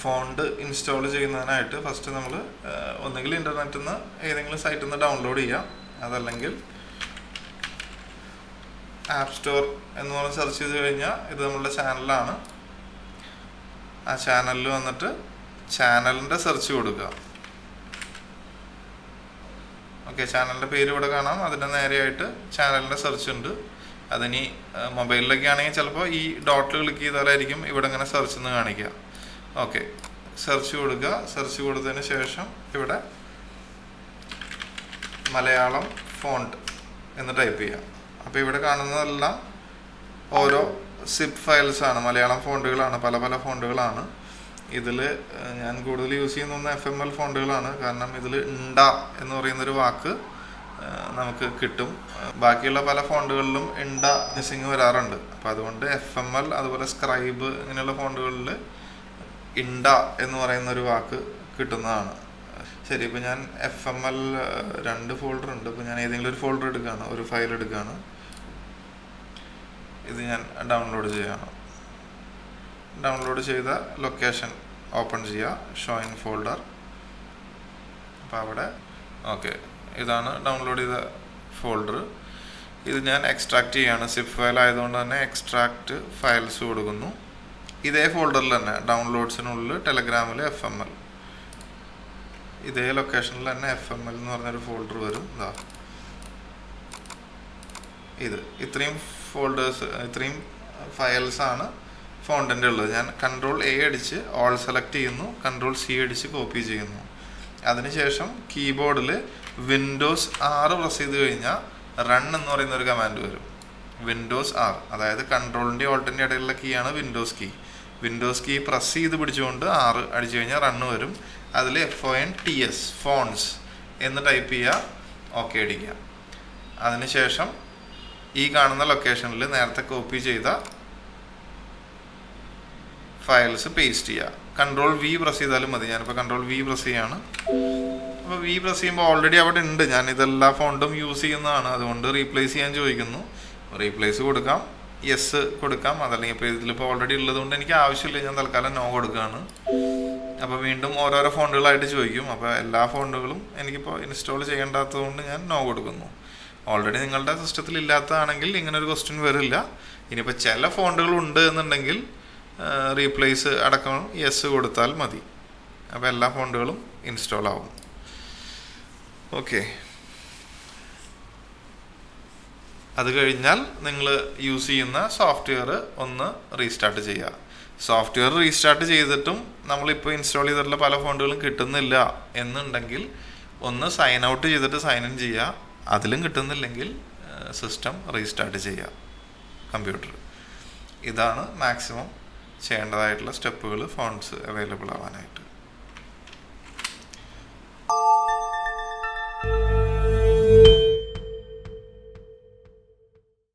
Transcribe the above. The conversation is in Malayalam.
ഫോണ്ട് ഇൻസ്റ്റാൾ ചെയ്യുന്നതിനായിട്ട് ഫസ്റ്റ് നമ്മൾ ഒന്നുകിൽ ഇൻ്റർനെറ്റിൽ നിന്ന് ഏതെങ്കിലും സൈറ്റിൽ നിന്ന് ഡൗൺലോഡ് ചെയ്യാം, അതല്ലെങ്കിൽ ആപ്പ് സ്റ്റോർ എന്ന് പറഞ്ഞ് സെർച്ച് ചെയ്ത് കഴിഞ്ഞാൽ ഇത് നമ്മളുടെ ചാനലാണ്. ആ ചാനലിൽ വന്നിട്ട് ചാനലിൻ്റെ സെർച്ച് കൊടുക്കുക. ഓക്കെ, ചാനലിൻ്റെ പേര് ഇവിടെ കാണാം. അതിൻ്റെ നേരെയായിട്ട് ചാനലിൻ്റെ സെർച്ച് ഉണ്ട്. അതിനി മൊബൈലിലൊക്കെ ആണെങ്കിൽ ചിലപ്പോൾ ഈ ഡോട്ടിൽ ക്ലിക്ക് ചെയ്താലായിരിക്കും ഇവിടെ ഇങ്ങനെ സെർച്ച് എന്ന് കാണിക്കുക. ഓക്കെ, സെർച്ച് കൊടുക്കുക. സെർച്ച് കൊടുത്തതിന് ശേഷം ഇവിടെ മലയാളം ഫോണ്ട് എന്ന് ടൈപ്പ് ചെയ്യാം. അപ്പോൾ ഇവിടെ കാണുന്നതെല്ലാം ഓരോ സിപ്പ് ഫയൽസാണ്, മലയാളം ഫോണ്ടുകളാണ്, പല പല ഫോണ്ടുകളാണ്. ഇതിൽ ഞാൻ കൂടുതൽ യൂസ് ചെയ്യുന്ന FML ഫോണ്ടുകളാണ്. കാരണം ഇതിൽ ഇണ്ട എന്ന് പറയുന്നൊരു വാക്ക് നമുക്ക് കിട്ടും. ബാക്കിയുള്ള പല ഫോണ്ടുകളിലും ഇണ്ട മിസ്സിങ് വരാറുണ്ട്. അപ്പോൾ അതുകൊണ്ട് FML അതുപോലെ സ്ക്രൈബ് ഇങ്ങനെയുള്ള ഫോണ്ടുകളിൽ ഇണ്ട എന്ന് പറയുന്നൊരു വാക്ക് കിട്ടുന്നതാണ്. ശരി, ഇപ്പോൾ ഞാൻ FML 2 ഫോൾഡർ ഉണ്ട്. ഇപ്പോൾ ഞാൻ ഏതെങ്കിലും ഒരു ഫോൾഡർ എടുക്കുകയാണ്, ഒരു ഫയൽ എടുക്കുകയാണ്. ഇത് ഞാൻ ഡൗൺലോഡ് ചെയ്യുകയാണ്. ഡൗൺലോഡ് ചെയ്ത ലൊക്കേഷൻ ഓപ്പൺ ചെയ്യുക, ഷോ ഇൻ ഫോൾഡർ. അപ്പോൾ അവിടെ ഓക്കെ, ഇതാണ് ഡൗൺലോഡ് ചെയ്ത ഫോൾഡർ. ഇത് ഞാൻ എക്സ്ട്രാക്ട് ചെയ്യുകയാണ്. സിപ്പ് ഫയൽ ആയതുകൊണ്ട് തന്നെ എക്സ്ട്രാക്ട് ഫയൽസ് കൊടുക്കുന്നു. ഇതേ ഫോൾഡറിൽ തന്നെ ഡൗൺലോഡ്സിനുള്ളിൽ ടെലഗ്രാമിൽ FML, ഇതേ ലൊക്കേഷനിൽ തന്നെ FML എന്ന് പറഞ്ഞൊരു ഫോൾഡർ വരും. ഇതാ ഇത് ഇത്രയും ഫോൾഡേഴ്സ്, ഇത്രയും ഫയൽസാണ് ഫോണ്ടിൻ്റെ ഉള്ളത്. ഞാൻ Ctrl+A അടിച്ച് ഓൾ സെലക്ട് ചെയ്യുന്നു, Ctrl+C അടിച്ച് കോപ്പി ചെയ്യുന്നു. അതിനുശേഷം കീബോർഡിൽ Windows R പ്രസ് ചെയ്ത് കഴിഞ്ഞാൽ റൺ എന്ന് പറയുന്ന ഒരു കമാൻഡ് വരും. Windows R, അതായത് കൺട്രോളിൻ്റെ ഓൾട്ടിൻ്റെ ഇടയിലുള്ള കീ ആണ് Windows key. Windows key press ചെയ്ത് പിടിച്ചുകൊണ്ട് R അടിച്ചു കഴിഞ്ഞാൽ റണ്ണ് വരും. അതിൽ FONTS ഫോൺസ് എന്ന് ടൈപ്പ് ചെയ്യുക, ഓക്കെ അടിക്കുക. അതിനുശേഷം ഈ കാണുന്ന ലൊക്കേഷനിൽ നേരത്തെ കോപ്പി ചെയ്ത ഫയൽസ് പേസ്റ്റ് ചെയ്യുക. Ctrl+V പ്രസ് ചെയ്താലും മതി. ഞാനിപ്പോൾ Ctrl+V പ്രസ് ചെയ്യാണ്. അപ്പോൾ V പ്രസ് ചെയ്യുമ്പോൾ ഓൾറെഡി അവിടെ ഉണ്ട്. ഞാൻ ഇതെല്ലാ ഫോണ്ടും യൂസ് ചെയ്യുന്നതാണ്, അതുകൊണ്ട് റീപ്ലേസ് ചെയ്യാൻ ചോദിക്കുന്നു. റീപ്ലേസ് കൊടുക്കാം, യെസ് കൊടുക്കാം. അതല്ലെങ്കിൽ ഇപ്പോൾ ഇതിലിപ്പോൾ ഓൾറെഡി ഉള്ളതുകൊണ്ട് എനിക്ക് ആവശ്യമില്ല, ഞാൻ തൽക്കാലം നോ കൊടുക്കുകയാണ്. അപ്പോൾ വീണ്ടും ഓരോരോ ഫോണ്ടുകളായിട്ട് ചോദിക്കും. അപ്പോൾ എല്ലാ ഫോണ്ടുകളും എനിക്കിപ്പോൾ ഇൻസ്റ്റാൾ ചെയ്യേണ്ടാത്തതുകൊണ്ട് ഞാൻ നോ കൊടുക്കുന്നു. ഓൾറെഡി നിങ്ങളുടെ സിസ്റ്റത്തിൽ ഇല്ലാത്തതാണെങ്കിൽ ഇങ്ങനൊരു ക്വസ്റ്റ്യൻ വരില്ല. ഇനിയിപ്പോൾ ചില ഫോണ്ടുകൾ ഉണ്ട് എന്നുണ്ടെങ്കിൽ റീപ്ലേസ് അടക്കം യെസ് കൊടുത്താൽ മതി. അപ്പോൾ എല്ലാ ഫോണ്ടുകളും ഇൻസ്റ്റാൾ ആവും. ഓക്കെ, അത് കഴിഞ്ഞാൽ നിങ്ങൾ യൂസ് ചെയ്യുന്ന സോഫ്റ്റ്വെയർ ഒന്ന് റീസ്റ്റാർട്ട് ചെയ്യുക. സോഫ്റ്റ്വെയർ റീസ്റ്റാർട്ട് ചെയ്തിട്ടും നമ്മളിപ്പോൾ ഇൻസ്റ്റാൾ ചെയ്തിട്ടുള്ള പല ഫോണ്ടുകളും കിട്ടുന്നില്ല എന്നുണ്ടെങ്കിൽ ഒന്ന് സൈൻ ഔട്ട് ചെയ്തിട്ട് സൈൻ ഇൻ ചെയ്യുക. അതിലും കിട്ടുന്നില്ലെങ്കിൽ സിസ്റ്റം റീസ്റ്റാർട്ട് ചെയ്യുക, കമ്പ്യൂട്ടർ. ഇതാണ് മാക്സിമം ചെയ്യേണ്ടതായിട്ടുള്ള സ്റ്റെപ്പുകൾ ഫോൺസ് അവൈലബിൾ ആവാനായിട്ട്.